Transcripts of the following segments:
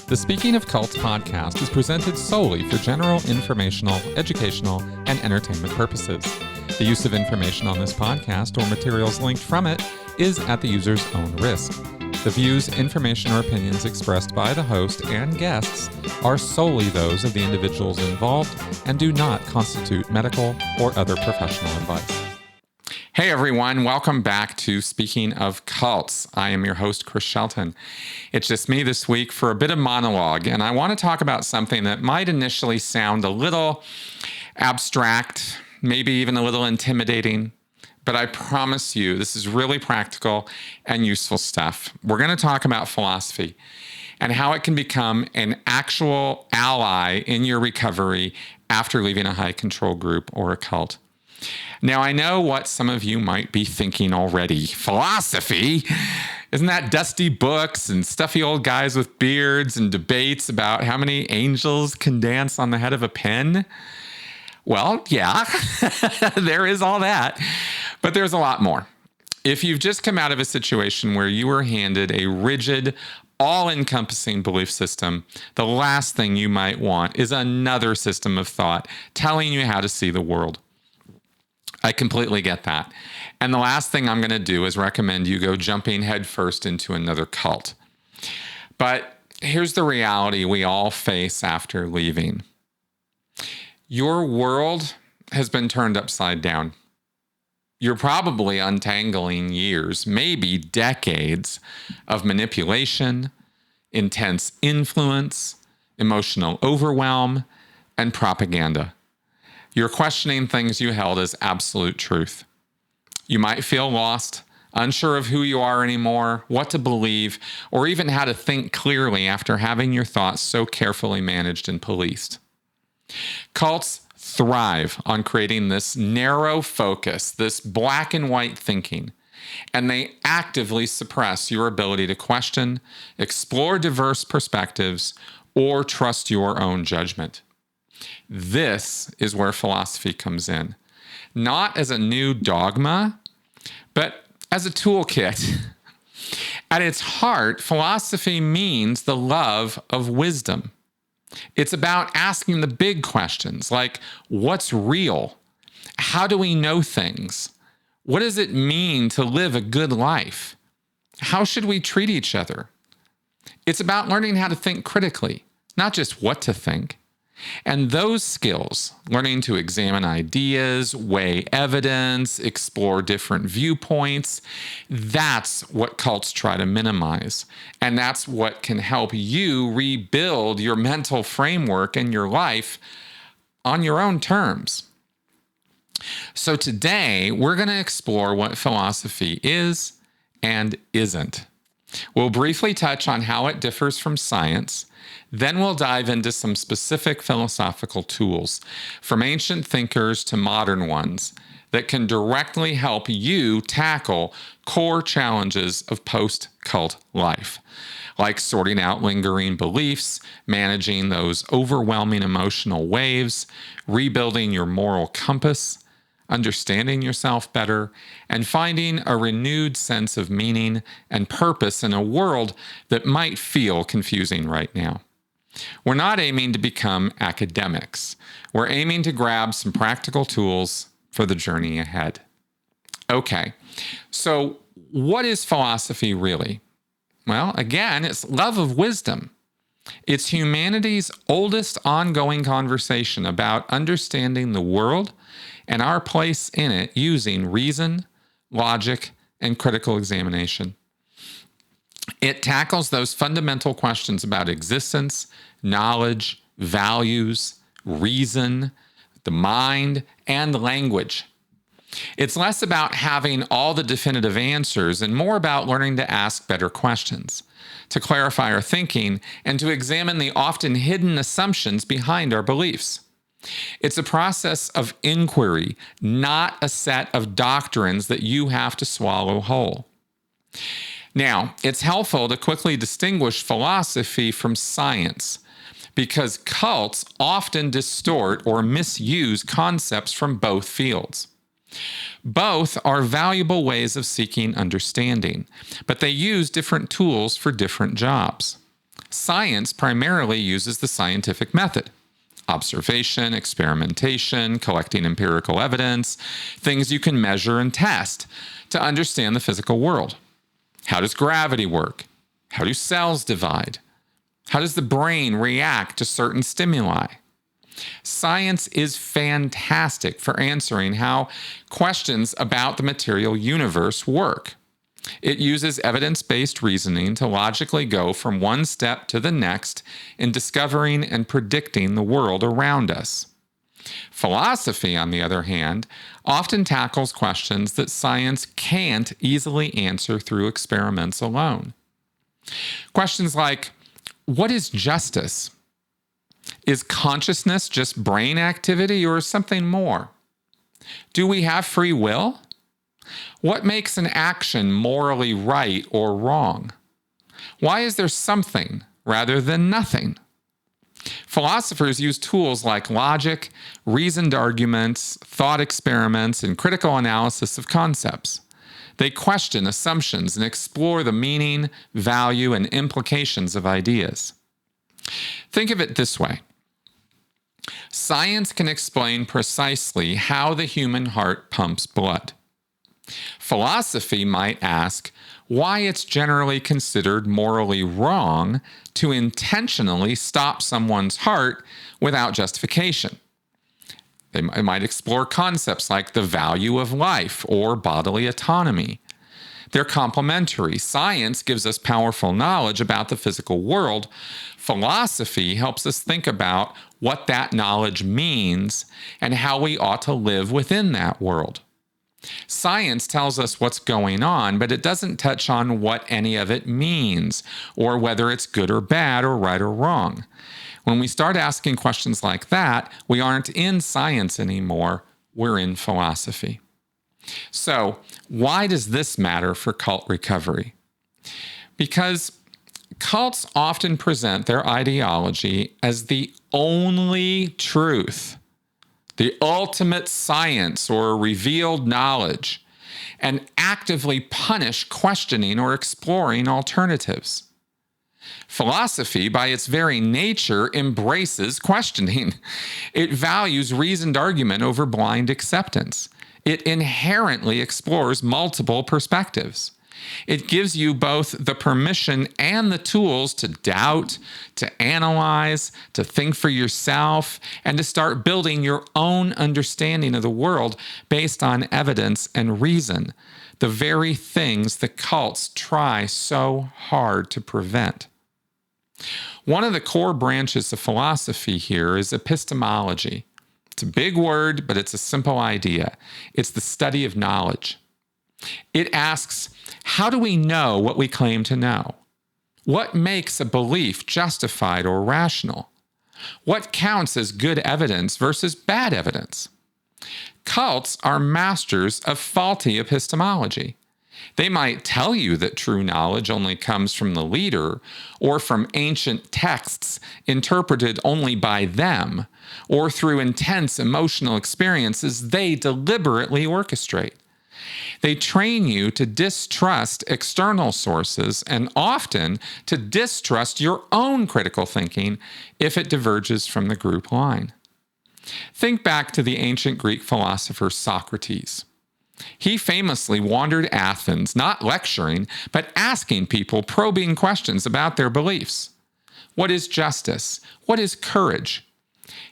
The Speaking of Cults podcast is presented solely for general informational, educational, and entertainment purposes. The use of information on this podcast or materials linked from it is at the user's own risk. The views, information, or opinions expressed by the host and guests are solely those of the individuals involved and do not constitute medical or other professional advice. Hey everyone, welcome back to Speaking of Cults. I am your host, Chris Shelton. It's just me this week for a bit of monologue, and I want to talk about something that might initially sound a little abstract, maybe even a little intimidating, but I promise you this is really practical and useful stuff. We're going to talk about philosophy and how it can become an actual ally in your recovery after leaving a high control group or a cult. Now, I know what some of you might be thinking already. Philosophy? Isn't that dusty books and stuffy old guys with beards and debates about how many angels can dance on the head of a pen? Well, yeah, there is all that. But there's a lot more. If you've just come out of a situation where you were handed a rigid, all-encompassing belief system, the last thing you might want is another system of thought telling you how to see the world. I completely get that. And the last thing I'm going to do is recommend you go jumping headfirst into another cult. But here's the reality we all face after leaving. Your world has been turned upside down. You're probably untangling years, maybe decades of manipulation, intense influence, emotional overwhelm, and propaganda. You're questioning things you held as absolute truth. You might feel lost, unsure of who you are anymore, what to believe, or even how to think clearly after having your thoughts so carefully managed and policed. Cults thrive on creating this narrow focus, this black and white thinking, and they actively suppress your ability to question, explore diverse perspectives, or trust your own judgment. This is where philosophy comes in, not as a new dogma, but as a toolkit. At its heart, philosophy means the love of wisdom. It's about asking the big questions like, what's real? How do we know things? What does it mean to live a good life? How should we treat each other? It's about learning how to think critically, not just what to think. And those skills, learning to examine ideas, weigh evidence, explore different viewpoints, that's what cults try to minimize. And that's what can help you rebuild your mental framework and your life on your own terms. So today, we're going to explore what philosophy is and isn't. We'll briefly touch on how it differs from science. Then we'll dive into some specific philosophical tools, from ancient thinkers to modern ones, that can directly help you tackle core challenges of post-cult life, like sorting out lingering beliefs, managing those overwhelming emotional waves, rebuilding your moral compass, understanding yourself better, and finding a renewed sense of meaning and purpose in a world that might feel confusing right now. We're not aiming to become academics. We're aiming to grab some practical tools for the journey ahead. Okay, so what is philosophy really? Well, again, it's love of wisdom. It's humanity's oldest ongoing conversation about understanding the world and our place in it using reason, logic, and critical examination. It tackles those fundamental questions about existence, knowledge, values, reason, the mind, and language. It's less about having all the definitive answers and more about learning to ask better questions, to clarify our thinking, and to examine the often hidden assumptions behind our beliefs. It's a process of inquiry, not a set of doctrines that you have to swallow whole. Now, it's helpful to quickly distinguish philosophy from science, because cults often distort or misuse concepts from both fields. Both are valuable ways of seeking understanding, but they use different tools for different jobs. Science primarily uses the scientific method: observation, experimentation, collecting empirical evidence, things you can measure and test to understand the physical world. How does gravity work? How do cells divide? How does the brain react to certain stimuli? Science is fantastic for answering how questions about the material universe work. It uses evidence-based reasoning to logically go from one step to the next in discovering and predicting the world around us. Philosophy, on the other hand, often tackles questions that science can't easily answer through experiments alone. Questions like, what is justice? Is consciousness just brain activity or something more? Do we have free will? What makes an action morally right or wrong? Why is there something rather than nothing? Philosophers use tools like logic, reasoned arguments, thought experiments, and critical analysis of concepts. They question assumptions and explore the meaning, value, and implications of ideas. Think of it this way. Science can explain precisely how the human heart pumps blood. Philosophy might ask why it's generally considered morally wrong to intentionally stop someone's heart without justification. They might explore concepts like the value of life or bodily autonomy. They're complementary. Science gives us powerful knowledge about the physical world. Philosophy helps us think about what that knowledge means and how we ought to live within that world. Science tells us what's going on, but it doesn't touch on what any of it means, or whether it's good or bad, or right or wrong. When we start asking questions like that, we aren't in science anymore, we're in philosophy. So, why does this matter for cult recovery? Because cults often present their ideology as the only truth, the ultimate science or revealed knowledge, and actively punish questioning or exploring alternatives. Philosophy, by its very nature, embraces questioning. It values reasoned argument over blind acceptance. It inherently explores multiple perspectives. It gives you both the permission and the tools to doubt, to analyze, to think for yourself, and to start building your own understanding of the world based on evidence and reason, the very things the cults try so hard to prevent. One of the core branches of philosophy here is epistemology. It's a big word, but it's a simple idea. It's the study of knowledge. It asks, how do we know what we claim to know? What makes a belief justified or rational? What counts as good evidence versus bad evidence? Cults are masters of faulty epistemology. They might tell you that true knowledge only comes from the leader or from ancient texts interpreted only by them or through intense emotional experiences they deliberately orchestrate. They train you to distrust external sources and often to distrust your own critical thinking if it diverges from the group line. Think back to the ancient Greek philosopher Socrates. He famously wandered Athens, not lecturing, but asking people probing questions about their beliefs. What is justice? What is courage?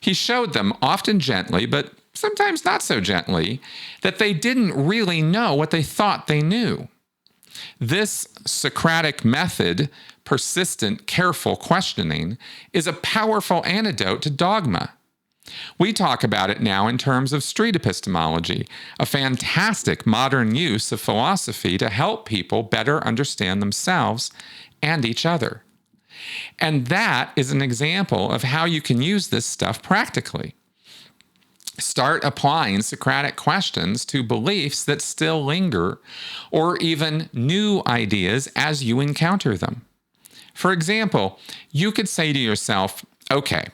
He showed them, often gently, but sometimes not so gently, that they didn't really know what they thought they knew. This Socratic method, persistent, careful questioning, is a powerful antidote to dogma. We talk about it now in terms of street epistemology, a fantastic modern use of philosophy to help people better understand themselves and each other. And that is an example of how you can use this stuff practically. Start applying Socratic questions to beliefs that still linger, or even new ideas as you encounter them. For example, you could say to yourself, okay,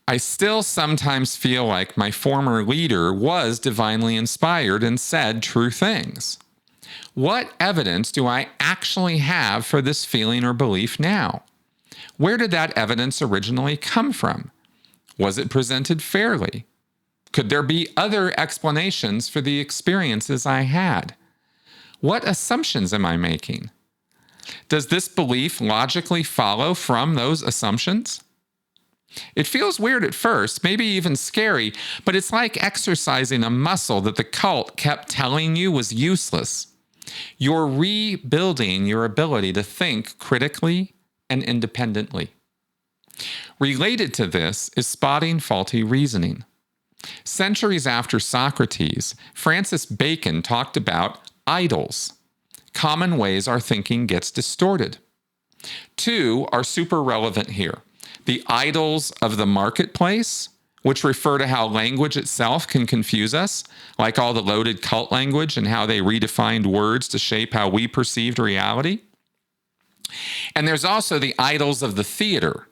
I still sometimes feel like my former leader was divinely inspired and said true things. What evidence do I actually have for this feeling or belief now? Where did that evidence originally come from? Was it presented fairly? Could there be other explanations for the experiences I had? What assumptions am I making? Does this belief logically follow from those assumptions? It feels weird at first, maybe even scary, but it's like exercising a muscle that the cult kept telling you was useless. You're rebuilding your ability to think critically and independently. Related to this is spotting faulty reasoning. Centuries after Socrates, Francis Bacon talked about idols, common ways our thinking gets distorted. Two are super relevant here. The idols of the marketplace, which refer to how language itself can confuse us, like all the loaded cult language and how they redefined words to shape how we perceived reality. And there's also the idols of the theater,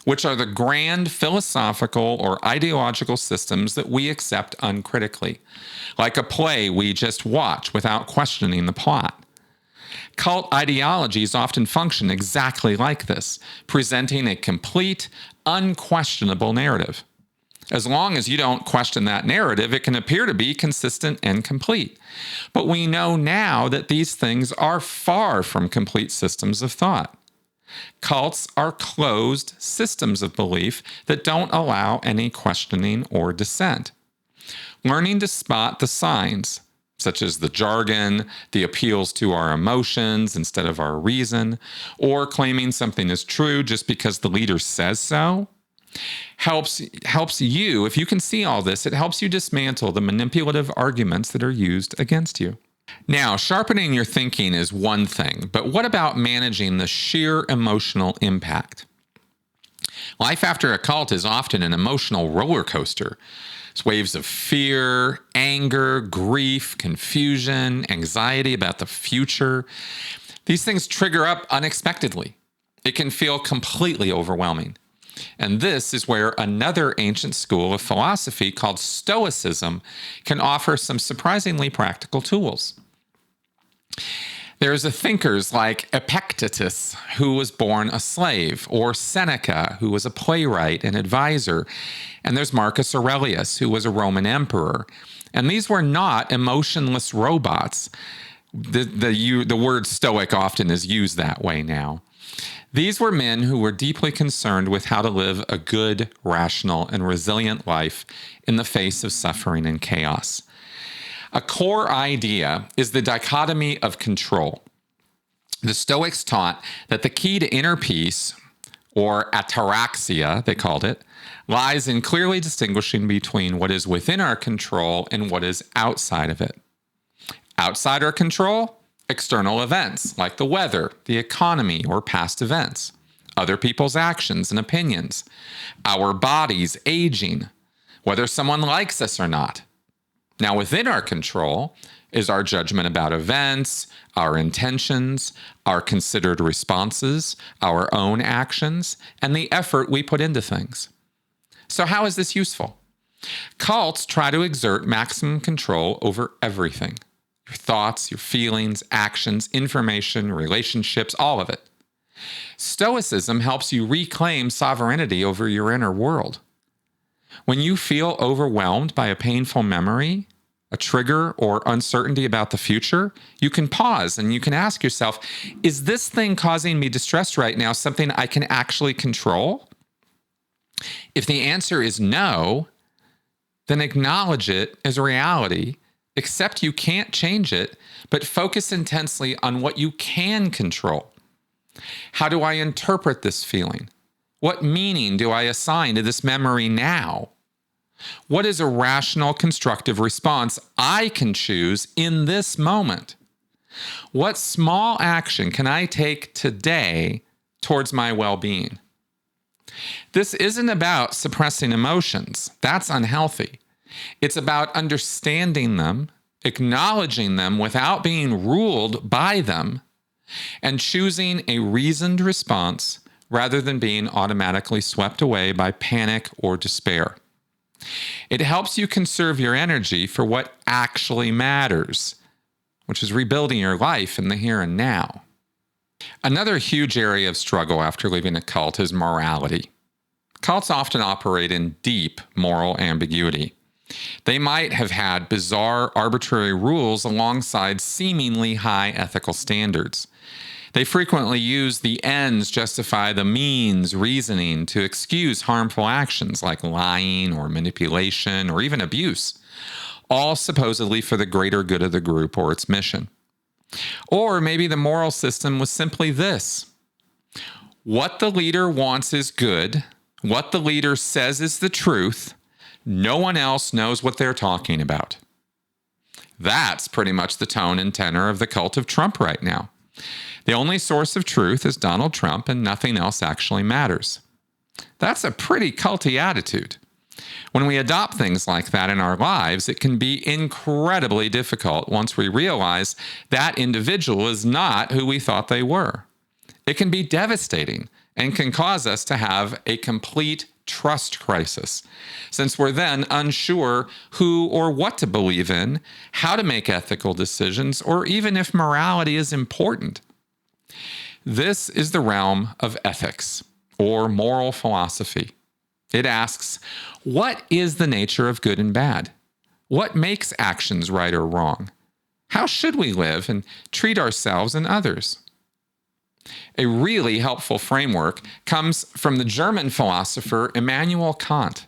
which are the grand philosophical or ideological systems that we accept uncritically, like a play we just watch without questioning the plot. Cult ideologies often function exactly like this, presenting a complete, unquestionable narrative. As long as you don't question that narrative, it can appear to be consistent and complete. But we know now that these things are far from complete systems of thought. Cults are closed systems of belief that don't allow any questioning or dissent. Learning to spot the signs, such as the jargon, the appeals to our emotions instead of our reason, or claiming something is true just because the leader says so, helps you, if you can see all this, it helps you dismantle the manipulative arguments that are used against you. Now, sharpening your thinking is one thing, but what about managing the sheer emotional impact? Life after a cult is often an emotional roller coaster. It's waves of fear, anger, grief, confusion, anxiety about the future. These things trigger up unexpectedly. It can feel completely overwhelming. And this is where another ancient school of philosophy called Stoicism can offer some surprisingly practical tools. There's thinkers like Epictetus, who was born a slave, or Seneca, who was a playwright and advisor. And there's Marcus Aurelius, who was a Roman emperor. And these were not emotionless robots. The word stoic often is used that way now. These were men who were deeply concerned with how to live a good, rational, and resilient life in the face of suffering and chaos. A core idea is the dichotomy of control. The Stoics taught that the key to inner peace, or ataraxia, they called it, lies in clearly distinguishing between what is within our control and what is outside of it. Outside our control, external events like the weather, the economy, or past events, other people's actions and opinions, our bodies aging, whether someone likes us or not. Now, within our control is our judgment about events, our intentions, our considered responses, our own actions, and the effort we put into things. So how is this useful? Cults try to exert maximum control over everything. Your thoughts, your feelings, actions, information, relationships, all of it. Stoicism helps you reclaim sovereignty over your inner world. When you feel overwhelmed by a painful memory, a trigger, or uncertainty about the future, you can pause and you can ask yourself, is this thing causing me distress right now something I can actually control? If the answer is no, then acknowledge it as a reality. Accept you can't change it, but focus intensely on what you can control. How do I interpret this feeling? What meaning do I assign to this memory now? What is a rational, constructive response I can choose in this moment? What small action can I take today towards my well-being? This isn't about suppressing emotions. That's unhealthy. It's about understanding them, acknowledging them without being ruled by them, and choosing a reasoned response rather than being automatically swept away by panic or despair. It helps you conserve your energy for what actually matters, which is rebuilding your life in the here and now. Another huge area of struggle after leaving a cult is morality. Cults often operate in deep moral ambiguity. They might have had bizarre, arbitrary rules alongside seemingly high ethical standards. They frequently use the ends justify the means reasoning to excuse harmful actions like lying or manipulation or even abuse, all supposedly for the greater good of the group or its mission. Or maybe the moral system was simply this: what the leader wants is good, what the leader says is the truth, no one else knows what they're talking about. That's pretty much the tone and tenor of the cult of Trump right now. The only source of truth is Donald Trump, and nothing else actually matters. That's a pretty culty attitude. When we adopt things like that in our lives, it can be incredibly difficult once we realize that individual is not who we thought they were. It can be devastating and can cause us to have a complete trust crisis, since we're then unsure who or what to believe in, how to make ethical decisions, or even if morality is important. This is the realm of ethics, or moral philosophy. It asks, what is the nature of good and bad? What makes actions right or wrong? How should we live and treat ourselves and others? A really helpful framework comes from the German philosopher Immanuel Kant.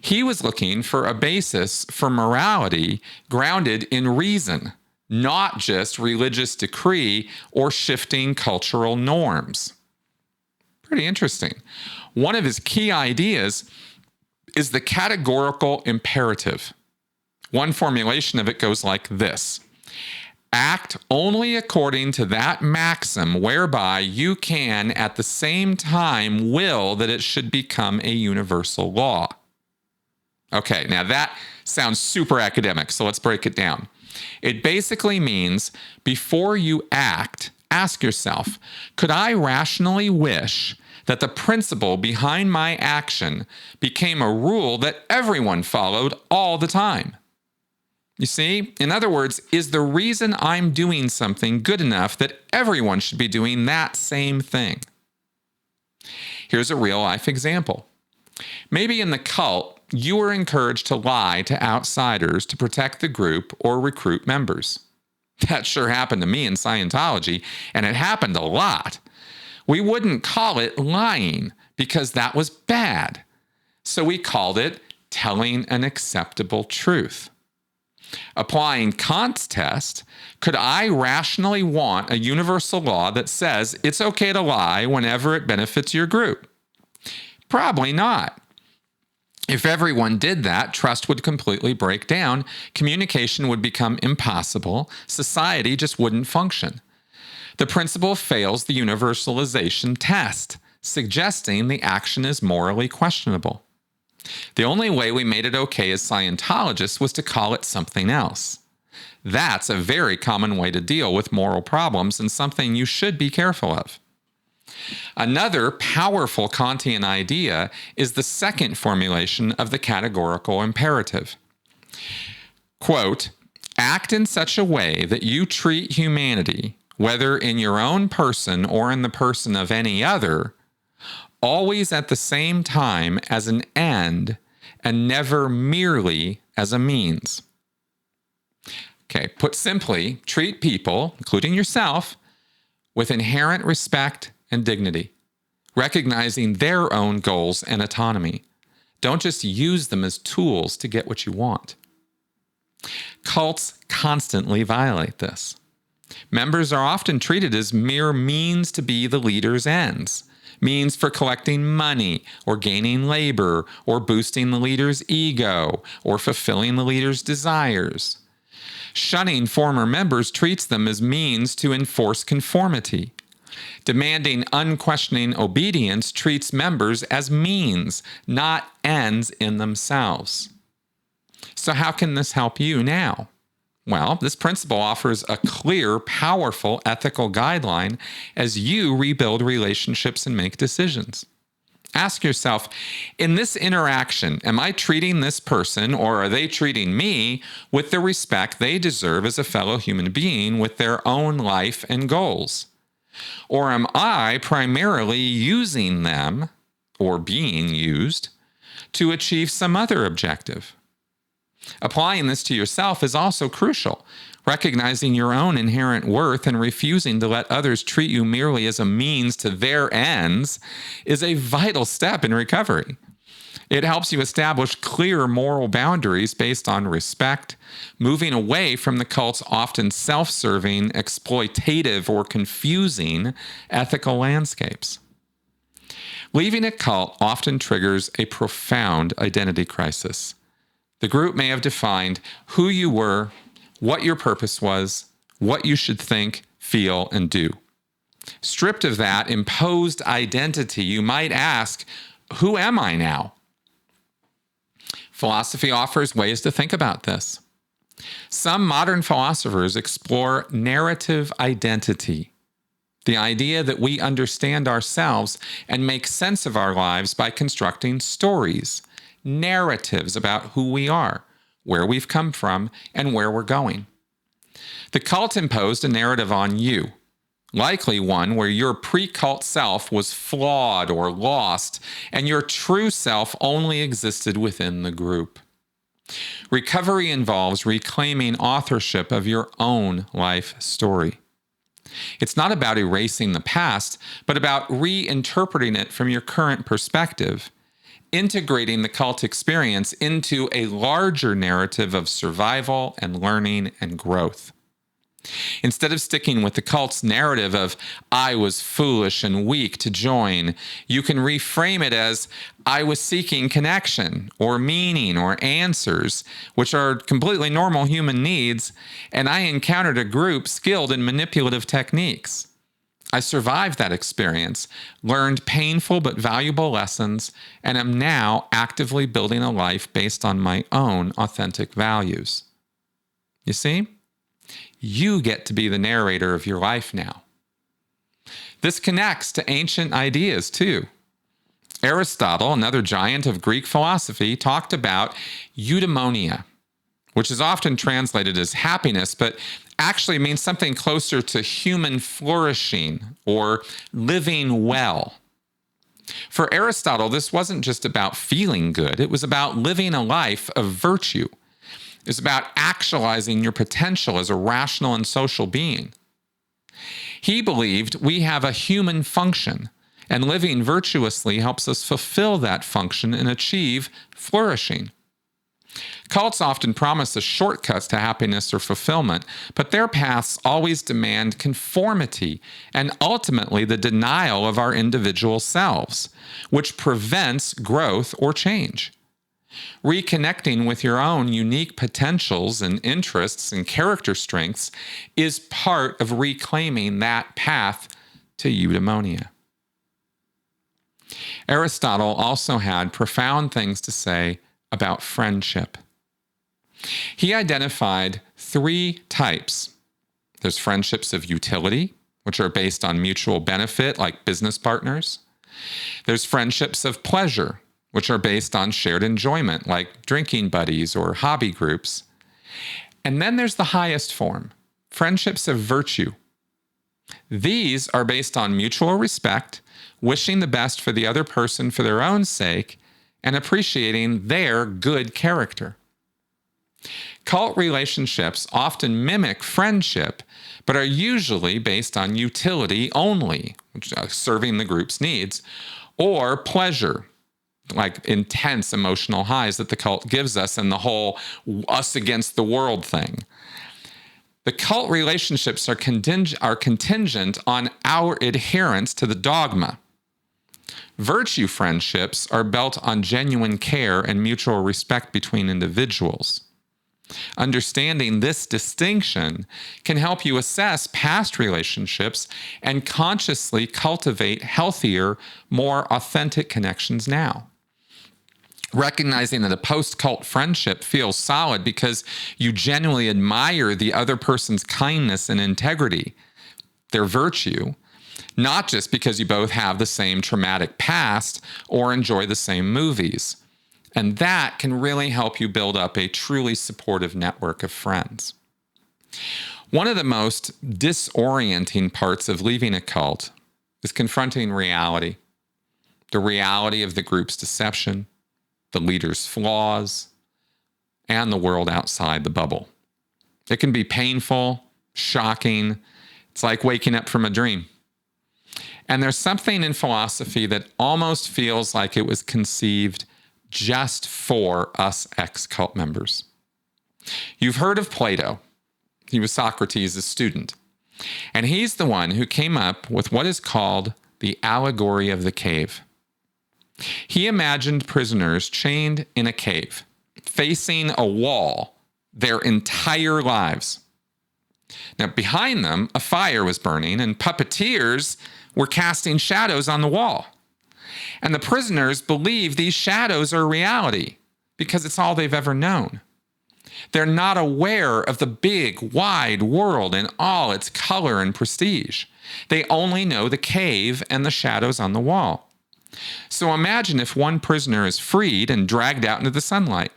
He was looking for a basis for morality grounded in reason, not just religious decree or shifting cultural norms. Pretty interesting. One of his key ideas is the categorical imperative. One formulation of it goes like this: act only according to that maxim whereby you can at the same time will that it should become a universal law. Okay, now that sounds super academic, so let's break it down. It basically means before you act, ask yourself, could I rationally wish that the principle behind my action became a rule that everyone followed all the time? You see, in other words, is the reason I'm doing something good enough that everyone should be doing that same thing? Here's a real-life example. Maybe in the cult, you were encouraged to lie to outsiders to protect the group or recruit members. That sure happened to me in Scientology, and it happened a lot. We wouldn't call it lying because that was bad. So we called it telling an acceptable truth. Applying Kant's test, could I rationally want a universal law that says it's okay to lie whenever it benefits your group? Probably not. If everyone did that, trust would completely break down, communication would become impossible, society just wouldn't function. The principle fails the universalization test, suggesting the action is morally questionable. The only way we made it okay as Scientologists was to call it something else. That's a very common way to deal with moral problems and something you should be careful of. Another powerful Kantian idea is the second formulation of the categorical imperative. Quote, act in such a way that you treat humanity, whether in your own person or in the person of any other, always at the same time as an end and never merely as a means. Okay, put simply, treat people, including yourself, with inherent respect and dignity, recognizing their own goals and autonomy. Don't just use them as tools to get what you want. Cults constantly violate this. Members are often treated as mere means to be the leader's ends, means for collecting money or gaining labor or boosting the leader's ego or fulfilling the leader's desires. Shunning former members treats them as means to enforce conformity. Demanding unquestioning obedience treats members as means, not ends in themselves. So how can this help you now? Well, this principle offers a clear, powerful ethical guideline as you rebuild relationships and make decisions. Ask yourself, in this interaction, am I treating this person or are they treating me with the respect they deserve as a fellow human being with their own life and goals? Or am I primarily using them, or being used, to achieve some other objective? Applying this to yourself is also crucial. Recognizing your own inherent worth and refusing to let others treat you merely as a means to their ends is a vital step in recovery. It helps you establish clear moral boundaries based on respect, moving away from the cult's often self-serving, exploitative, or confusing ethical landscapes. Leaving a cult often triggers a profound identity crisis. The group may have defined who you were, what your purpose was, what you should think, feel, and do. Stripped of that imposed identity, you might ask, who am I now? Philosophy offers ways to think about this. Some modern philosophers explore narrative identity, the idea that we understand ourselves and make sense of our lives by constructing stories, narratives about who we are, where we've come from, and where we're going. The cult imposed a narrative on you, likely one where your pre-cult self was flawed or lost, and your true self only existed within the group. Recovery involves reclaiming authorship of your own life story. It's not about erasing the past, but about reinterpreting it from your current perspective, integrating the cult experience into a larger narrative of survival and learning and growth. Instead of sticking with the cult's narrative of, I was foolish and weak to join, you can reframe it as, I was seeking connection or meaning or answers, which are completely normal human needs, and I encountered a group skilled in manipulative techniques. I survived that experience, learned painful but valuable lessons, and am now actively building a life based on my own authentic values. You see? You get to be the narrator of your life now. This connects to ancient ideas too. Aristotle, another giant of Greek philosophy, talked about eudaimonia, which is often translated as happiness, but actually means something closer to human flourishing or living well. For Aristotle, this wasn't just about feeling good, it was about living a life of virtue. It's about actualizing your potential as a rational and social being. He believed we have a human function, and living virtuously helps us fulfill that function and achieve flourishing. Cults often promise a shortcut to happiness or fulfillment, but their paths always demand conformity and ultimately the denial of our individual selves, which prevents growth or change. Reconnecting with your own unique potentials and interests and character strengths is part of reclaiming that path to eudaimonia. Aristotle also had profound things to say about friendship. He identified 3 types. There's friendships of utility, which are based on mutual benefit, like business partners. There's friendships of pleasure, which are based on shared enjoyment, like drinking buddies or hobby groups. And then there's the highest form, friendships of virtue. These are based on mutual respect, wishing the best for the other person for their own sake, and appreciating their good character. Cult relationships often mimic friendship, but are usually based on utility only, serving the group's needs, or pleasure, like intense emotional highs that the cult gives us and the whole us against the world thing. The cult relationships are contingent on our adherence to the dogma. Virtue friendships are built on genuine care and mutual respect between individuals. Understanding this distinction can help you assess past relationships and consciously cultivate healthier, more authentic connections now. Recognizing that a post-cult friendship feels solid because you genuinely admire the other person's kindness and integrity, their virtue, not just because you both have the same traumatic past or enjoy the same movies. And that can really help you build up a truly supportive network of friends. One of the most disorienting parts of leaving a cult is confronting reality. The reality of the group's deception, the leader's flaws, and the world outside the bubble. It can be painful, shocking. It's like waking up from a dream. And there's something in philosophy that almost feels like it was conceived just for us ex-cult members. You've heard of Plato. He was Socrates' student. And he's the one who came up with what is called the allegory of the cave. He imagined prisoners chained in a cave, facing a wall their entire lives. Now, behind them, a fire was burning, and puppeteers were casting shadows on the wall. And the prisoners believe these shadows are reality because it's all they've ever known. They're not aware of the big, wide world in all its color and prestige. They only know the cave and the shadows on the wall. So imagine if one prisoner is freed and dragged out into the sunlight.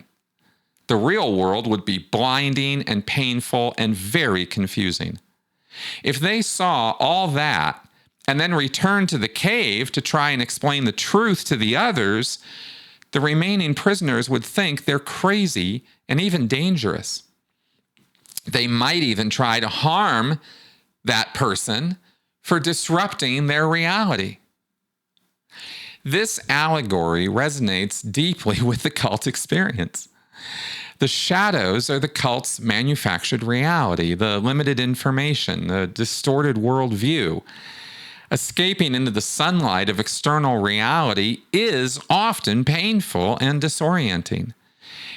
The real world would be blinding and painful and very confusing. If they saw all that and then returned to the cave to try and explain the truth to the others, the remaining prisoners would think they're crazy and even dangerous. They might even try to harm that person for disrupting their reality. This allegory resonates deeply with the cult experience. The shadows are the cult's manufactured reality, the limited information, the distorted worldview. Escaping into the sunlight of external reality is often painful and disorienting.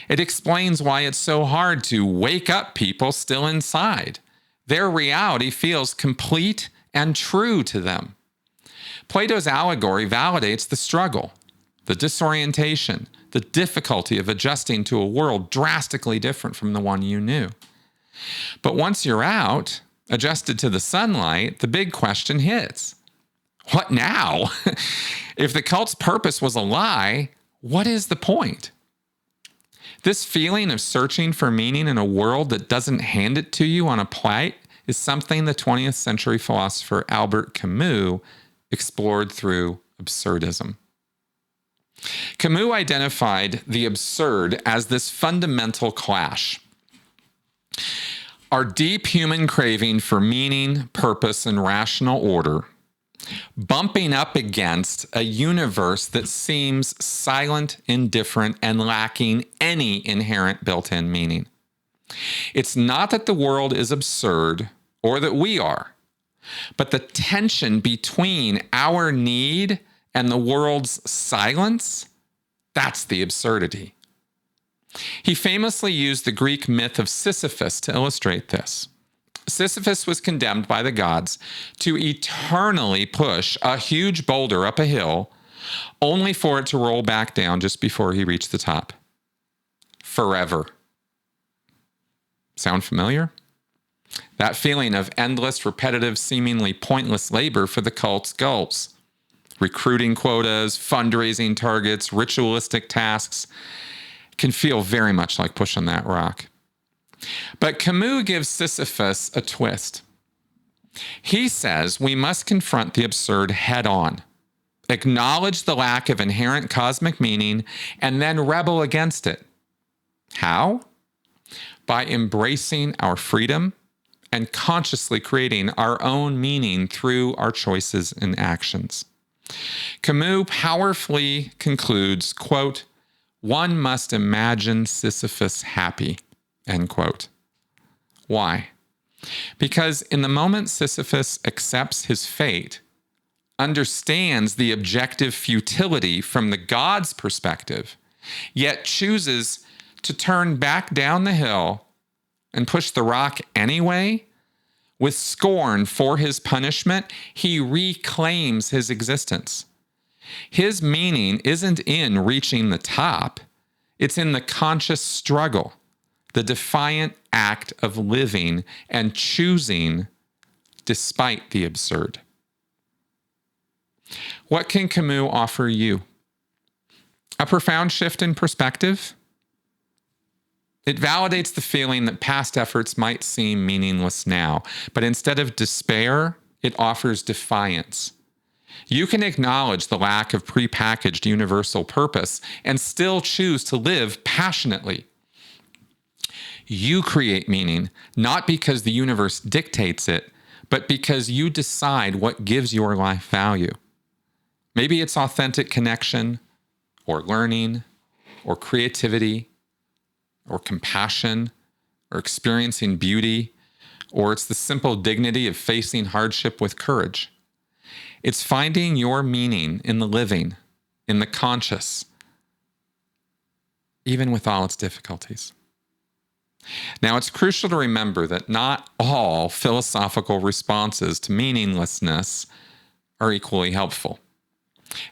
It explains why it's so hard to wake up people still inside. Their reality feels complete and true to them. Plato's allegory validates the struggle, the disorientation, the difficulty of adjusting to a world drastically different from the one you knew. But once you're out, adjusted to the sunlight, the big question hits. What now? If the cult's purpose was a lie, what is the point? This feeling of searching for meaning in a world that doesn't hand it to you on a plate is something the 20th century philosopher Albert Camus explored through absurdism. Camus identified the absurd as this fundamental clash. Our deep human craving for meaning, purpose, and rational order, bumping up against a universe that seems silent, indifferent, and lacking any inherent built-in meaning. It's not that the world is absurd or that we are, but the tension between our need and the world's silence, that's the absurdity. He famously used the Greek myth of Sisyphus to illustrate this. Sisyphus was condemned by the gods to eternally push a huge boulder up a hill, only for it to roll back down just before he reached the top. Forever. Sound familiar? That feeling of endless, repetitive, seemingly pointless labor for the cult's goals. Recruiting quotas, fundraising targets, ritualistic tasks can feel very much like pushing that rock. But Camus gives Sisyphus a twist. He says we must confront the absurd head on, acknowledge the lack of inherent cosmic meaning, and then rebel against it. How? By embracing our freedom and consciously creating our own meaning through our choices and actions. Camus powerfully concludes, quote, "One must imagine Sisyphus happy," end quote. Why? Because in the moment Sisyphus accepts his fate, understands the objective futility from the god's perspective, yet chooses to turn back down the hill and push the rock anyway, with scorn for his punishment, he reclaims his existence. His meaning isn't in reaching the top, it's in the conscious struggle, the defiant act of living and choosing despite the absurd. What can Camus offer you? A profound shift in perspective? It validates the feeling that past efforts might seem meaningless now, but instead of despair, it offers defiance. You can acknowledge the lack of prepackaged universal purpose and still choose to live passionately. You create meaning, not because the universe dictates it, but because you decide what gives your life value. Maybe it's authentic connection, or learning, or creativity, or compassion, or experiencing beauty, or it's the simple dignity of facing hardship with courage. It's finding your meaning in the living, in the conscious, even with all its difficulties. Now, it's crucial to remember that not all philosophical responses to meaninglessness are equally helpful,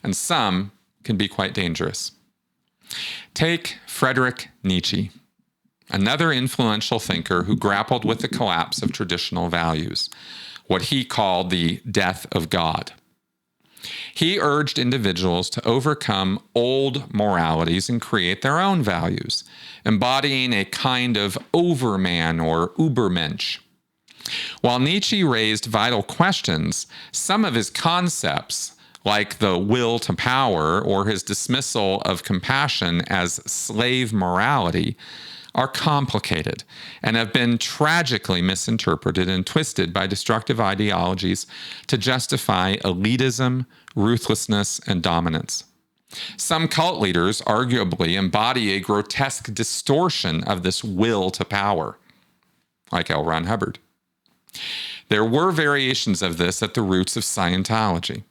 and some can be quite dangerous. Take Friedrich Nietzsche, another influential thinker who grappled with the collapse of traditional values, what he called the death of God. He urged individuals to overcome old moralities and create their own values, embodying a kind of overman or Übermensch. While Nietzsche raised vital questions, some of his concepts, like the will to power or his dismissal of compassion as slave morality, are complicated and have been tragically misinterpreted and twisted by destructive ideologies to justify elitism, ruthlessness, and dominance. Some cult leaders arguably embody a grotesque distortion of this will to power, like L. Ron Hubbard. There were variations of this at the roots of Scientology.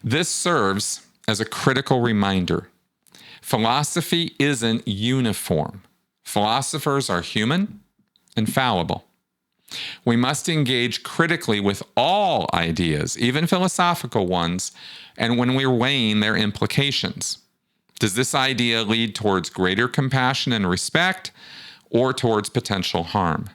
This serves as a critical reminder. Philosophy isn't uniform. Philosophers are human and fallible. We must engage critically with all ideas, even philosophical ones, and when we're weighing their implications. Does this idea lead towards greater compassion and respect, or towards potential harm?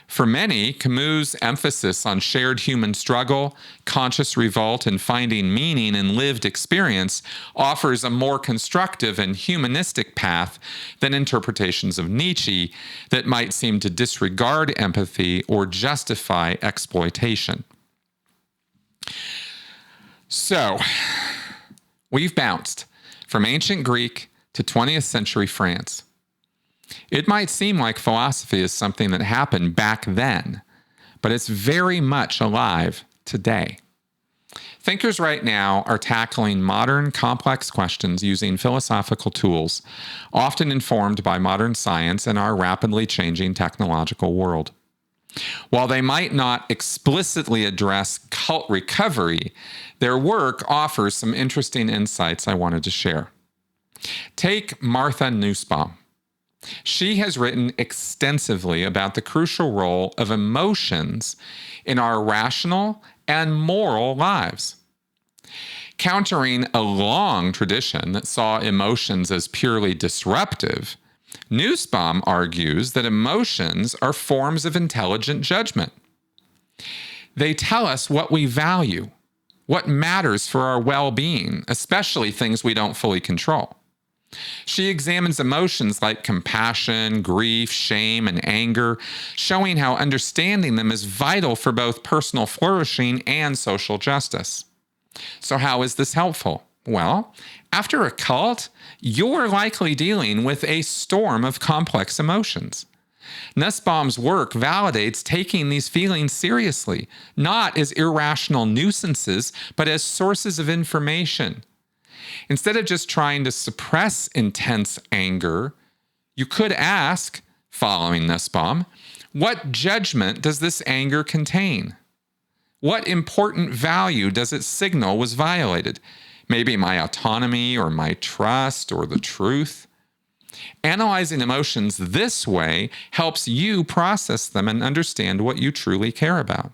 For many, Camus' emphasis on shared human struggle, conscious revolt, and finding meaning in lived experience offers a more constructive and humanistic path than interpretations of Nietzsche that might seem to disregard empathy or justify exploitation. So, we've bounced from ancient Greek to 20th century France. It might seem like philosophy is something that happened back then, but it's very much alive today. Thinkers right now are tackling modern, complex questions using philosophical tools, often informed by modern science and our rapidly changing technological world. While they might not explicitly address cult recovery, their work offers some interesting insights I wanted to share. Take Martha Nussbaum. She has written extensively about the crucial role of emotions in our rational and moral lives. Countering a long tradition that saw emotions as purely disruptive, Nussbaum argues that emotions are forms of intelligent judgment. They tell us what we value, what matters for our well-being, especially things we don't fully control. She examines emotions like compassion, grief, shame, and anger, showing how understanding them is vital for both personal flourishing and social justice. So how is this helpful? Well, after a cult, you're likely dealing with a storm of complex emotions. Nussbaum's work validates taking these feelings seriously, not as irrational nuisances, but as sources of information. Instead of just trying to suppress intense anger, you could ask, following Nussbaum, what judgment does this anger contain? What important value does it signal was violated? Maybe my autonomy or my trust or the truth. Analyzing emotions this way helps you process them and understand what you truly care about.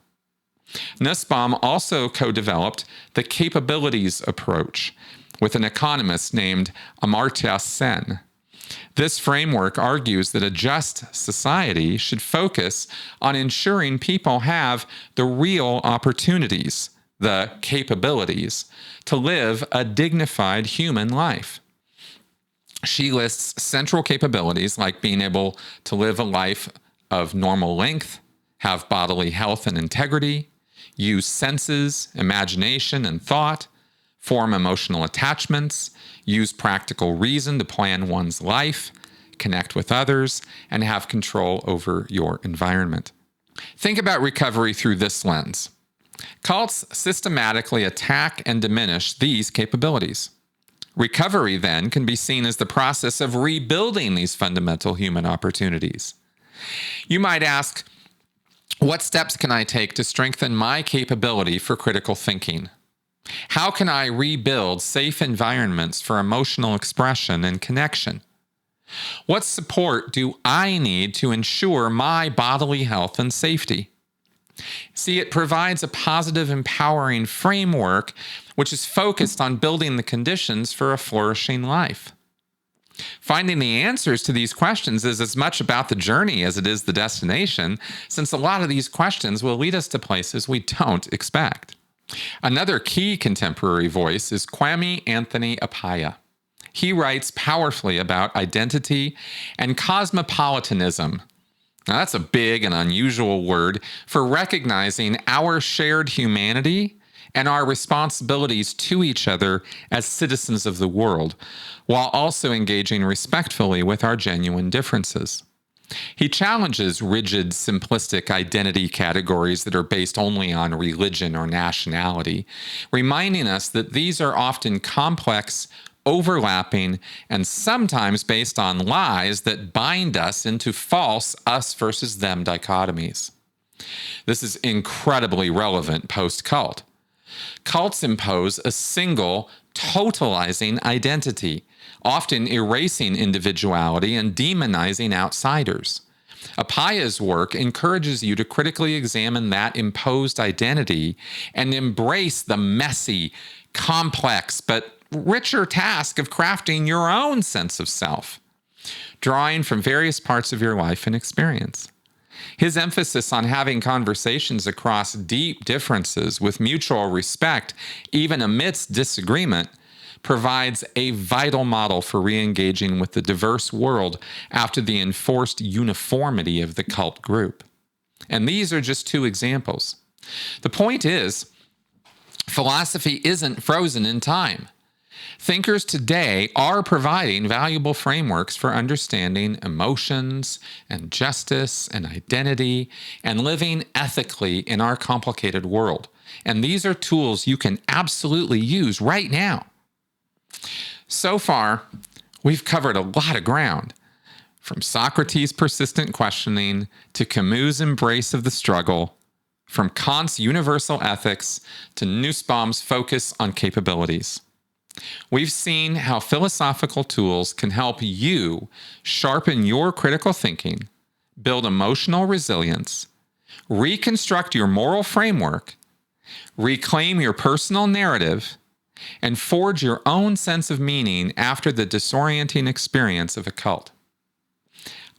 Nussbaum also co-developed the capabilities approach with an economist named Amartya Sen. This framework argues that a just society should focus on ensuring people have the real opportunities, the capabilities, to live a dignified human life. She lists central capabilities like being able to live a life of normal length, have bodily health and integrity, use senses, imagination, and thought, form emotional attachments, use practical reason to plan one's life, connect with others, and have control over your environment. Think about recovery through this lens. Cults systematically attack and diminish these capabilities. Recovery, then, can be seen as the process of rebuilding these fundamental human opportunities. You might ask, what steps can I take to strengthen my capability for critical thinking? How can I rebuild safe environments for emotional expression and connection? What support do I need to ensure my bodily health and safety? See, it provides a positive, empowering framework which is focused on building the conditions for a flourishing life. Finding the answers to these questions is as much about the journey as it is the destination, since a lot of these questions will lead us to places we don't expect. Another key contemporary voice is Kwame Anthony Appiah. He writes powerfully about identity and cosmopolitanism. Now, that's a big and unusual word for recognizing our shared humanity and our responsibilities to each other as citizens of the world, while also engaging respectfully with our genuine differences. He challenges rigid, simplistic identity categories that are based only on religion or nationality, reminding us that these are often complex, overlapping, and sometimes based on lies that bind us into false us versus them dichotomies. This is incredibly relevant post-cult. Cults impose a single, totalizing identity, often erasing individuality and demonizing outsiders. Appiah's work encourages you to critically examine that imposed identity and embrace the messy, complex, but richer task of crafting your own sense of self, drawing from various parts of your life and experience. His emphasis on having conversations across deep differences with mutual respect, even amidst disagreement, provides a vital model for re-engaging with the diverse world after the enforced uniformity of the cult group. And these are just two examples. The point is, philosophy isn't frozen in time. Thinkers today are providing valuable frameworks for understanding emotions and justice and identity and living ethically in our complicated world. And these are tools you can absolutely use right now. So far, we've covered a lot of ground, from Socrates' persistent questioning to Camus' embrace of the struggle, from Kant's universal ethics to Nussbaum's focus on capabilities. We've seen how philosophical tools can help you sharpen your critical thinking, build emotional resilience, reconstruct your moral framework, reclaim your personal narrative, and forge your own sense of meaning after the disorienting experience of a cult.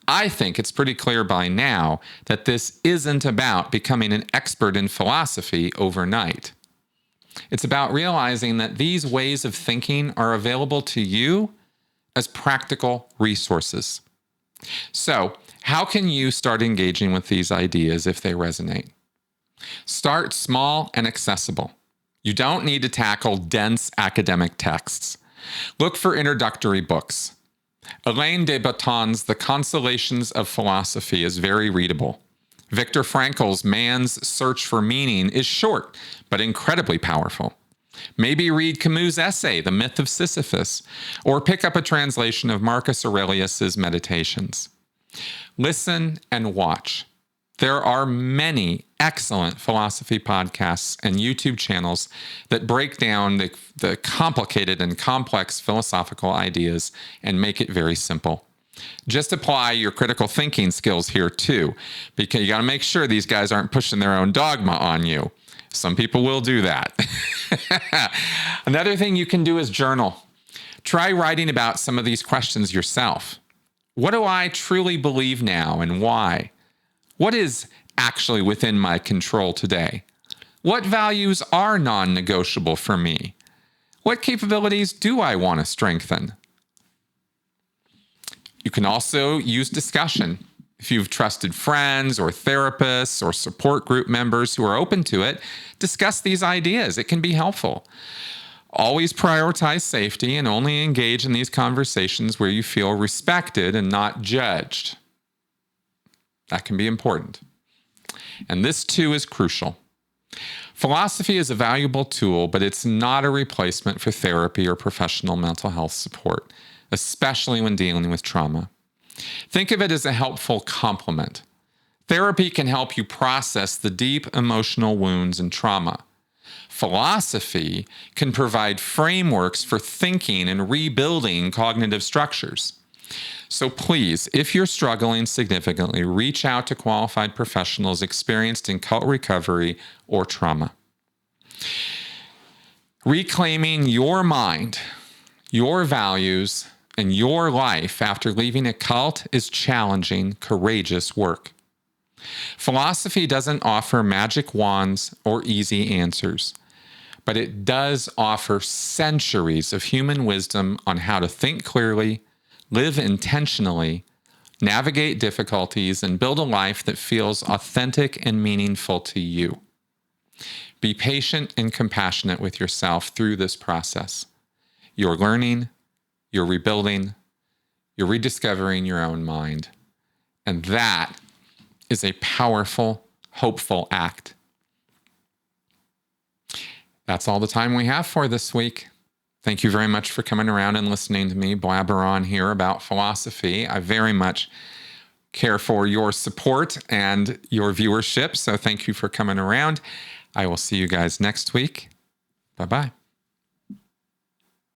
I think it's pretty clear by now that this isn't about becoming an expert in philosophy overnight. It's about realizing that these ways of thinking are available to you as practical resources. So, how can you start engaging with these ideas if they resonate? Start small and accessible. You don't need to tackle dense academic texts. Look for introductory books. Alain de Botton's The Consolations of Philosophy is very readable. Viktor Frankl's Man's Search for Meaning is short, but incredibly powerful. Maybe read Camus' essay, The Myth of Sisyphus, or pick up a translation of Marcus Aurelius's Meditations. Listen and watch. There are many excellent philosophy podcasts and YouTube channels that break down the complicated and complex philosophical ideas and make it very simple. Just apply your critical thinking skills here too, because you got to make sure these guys aren't pushing their own dogma on you. Some people will do that. Another thing you can do is journal. Try writing about some of these questions yourself. What do I truly believe now and why? What is actually within my control today? What values are non-negotiable for me? What capabilities do I want to strengthen? You can also use discussion. If you've trusted friends or therapists or support group members who are open to it, discuss these ideas. It can be helpful. Always prioritize safety and only engage in these conversations where you feel respected and not judged. That can be important. And this too is crucial. Philosophy is a valuable tool, but it's not a replacement for therapy or professional mental health support, especially when dealing with trauma. Think of it as a helpful complement. Therapy can help you process the deep emotional wounds and trauma. Philosophy can provide frameworks for thinking and rebuilding cognitive structures. So please, if you're struggling significantly, reach out to qualified professionals experienced in cult recovery or trauma. Reclaiming your mind, your values, and your life after leaving a cult is challenging, courageous work. Philosophy doesn't offer magic wands or easy answers, but it does offer centuries of human wisdom on how to think clearly, live intentionally, navigate difficulties, and build a life that feels authentic and meaningful to you. Be patient and compassionate with yourself through this process. You're learning, you're rebuilding, you're rediscovering your own mind. And that is a powerful, hopeful act. That's all the time we have for this week. Thank you very much for coming around and listening to me blabber on here about philosophy. I very much care for your support and your viewership, so thank you for coming around. I will see you guys next week. Bye-bye.